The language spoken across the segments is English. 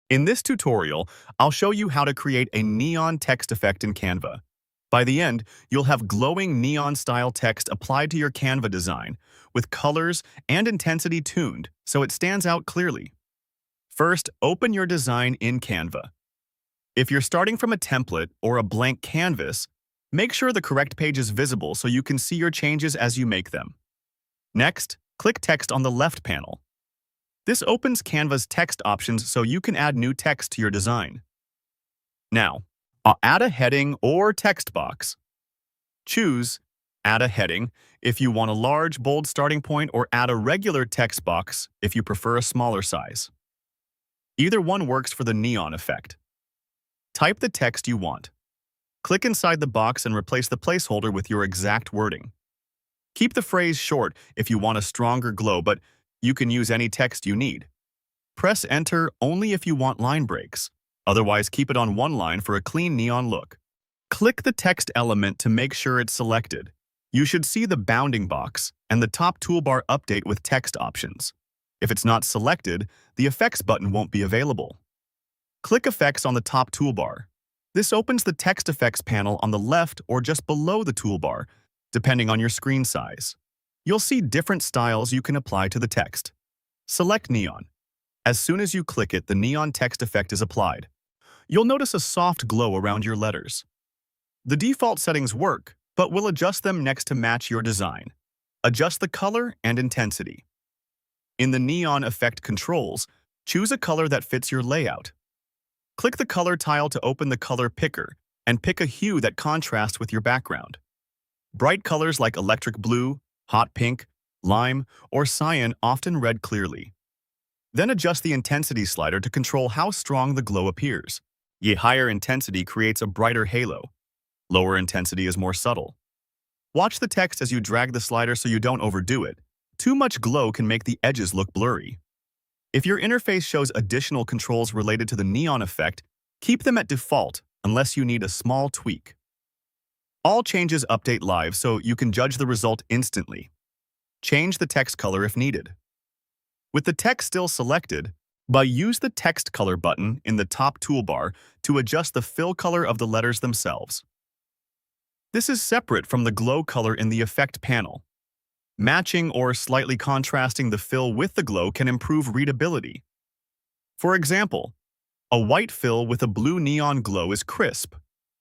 In this tutorial, I'll show you how to create a neon text effect in Canva. By the end, you'll have glowing neon-style text applied to your Canva design, with colors and intensity tuned so it stands out clearly. First, open your design in Canva. If you're starting from a template or a blank canvas, make sure the correct page is visible so you can see your changes as you make them. Next, click Text on the left panel. This opens Canva's text options so you can add new text to your design. Now, I'll add a heading or text box. Choose Add a heading if you want a large, bold starting point, or add a regular text box if you prefer a smaller size. Either one works for the neon effect. Type the text you want. Click inside the box and replace the placeholder with your exact wording. Keep the phrase short if you want a stronger glow, but you can use any text you need. Press Enter only if you want line breaks. Otherwise, keep it on one line for a clean neon look. Click the text element to make sure it's selected. You should see the bounding box and the top toolbar update with text options. If it's not selected, the Effects button won't be available. Click Effects on the top toolbar. This opens the Text Effects panel on the left or just below the toolbar, depending on your screen size. You'll see different styles you can apply to the text. Select Neon. As soon as you click it, the neon text effect is applied. You'll notice a soft glow around your letters. The default settings work, but we'll adjust them next to match your design. Adjust the color and intensity. In the neon effect controls, choose a color that fits your layout. Click the color tile to open the color picker and pick a hue that contrasts with your background. Bright colors like electric blue, hot pink, lime, or cyan often read clearly. Then adjust the intensity slider to control how strong the glow appears. A higher intensity creates a brighter halo. Lower intensity is more subtle. Watch the text as you drag the slider so you don't overdo it. Too much glow can make the edges look blurry. If your interface shows additional controls related to the neon effect, keep them at default unless you need a small tweak. All changes update live so you can judge the result instantly. Change the text color if needed. With the text still selected, use the Text Color button in the top toolbar to adjust the fill color of the letters themselves. This is separate from the glow color in the Effect panel. Matching or slightly contrasting the fill with the glow can improve readability. For example, a white fill with a blue neon glow is crisp,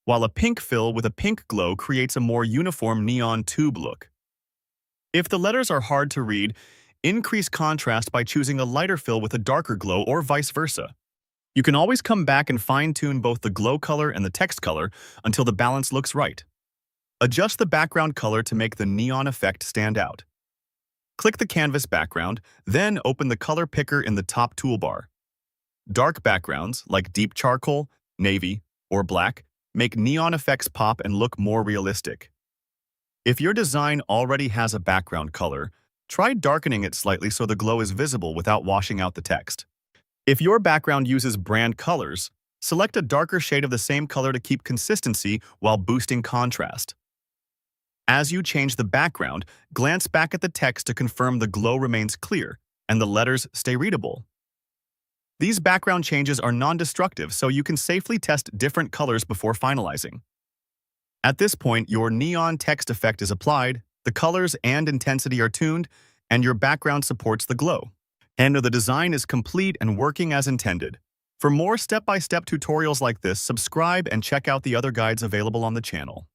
while a pink fill with a pink glow creates a more uniform neon tube look. If the letters are hard to read, increase contrast by choosing a lighter fill with a darker glow or vice versa. You can always come back and fine-tune both the glow color and the text color until the balance looks right. Adjust the background color to make the neon effect stand out. Click the canvas background, then open the color picker in the top toolbar. Dark backgrounds, like deep charcoal, navy, or black, make neon effects pop and look more realistic. If your design already has a background color, try darkening it slightly so the glow is visible without washing out the text. If your background uses brand colors, select a darker shade of the same color to keep consistency while boosting contrast. As you change the background, glance back at the text to confirm the glow remains clear and the letters stay readable. These background changes are non-destructive, so you can safely test different colors before finalizing. At this point, your neon text effect is applied, the colors and intensity are tuned, and your background supports the glow. And the design is complete and working as intended. For more step-by-step tutorials like this, subscribe and check out the other guides available on the channel.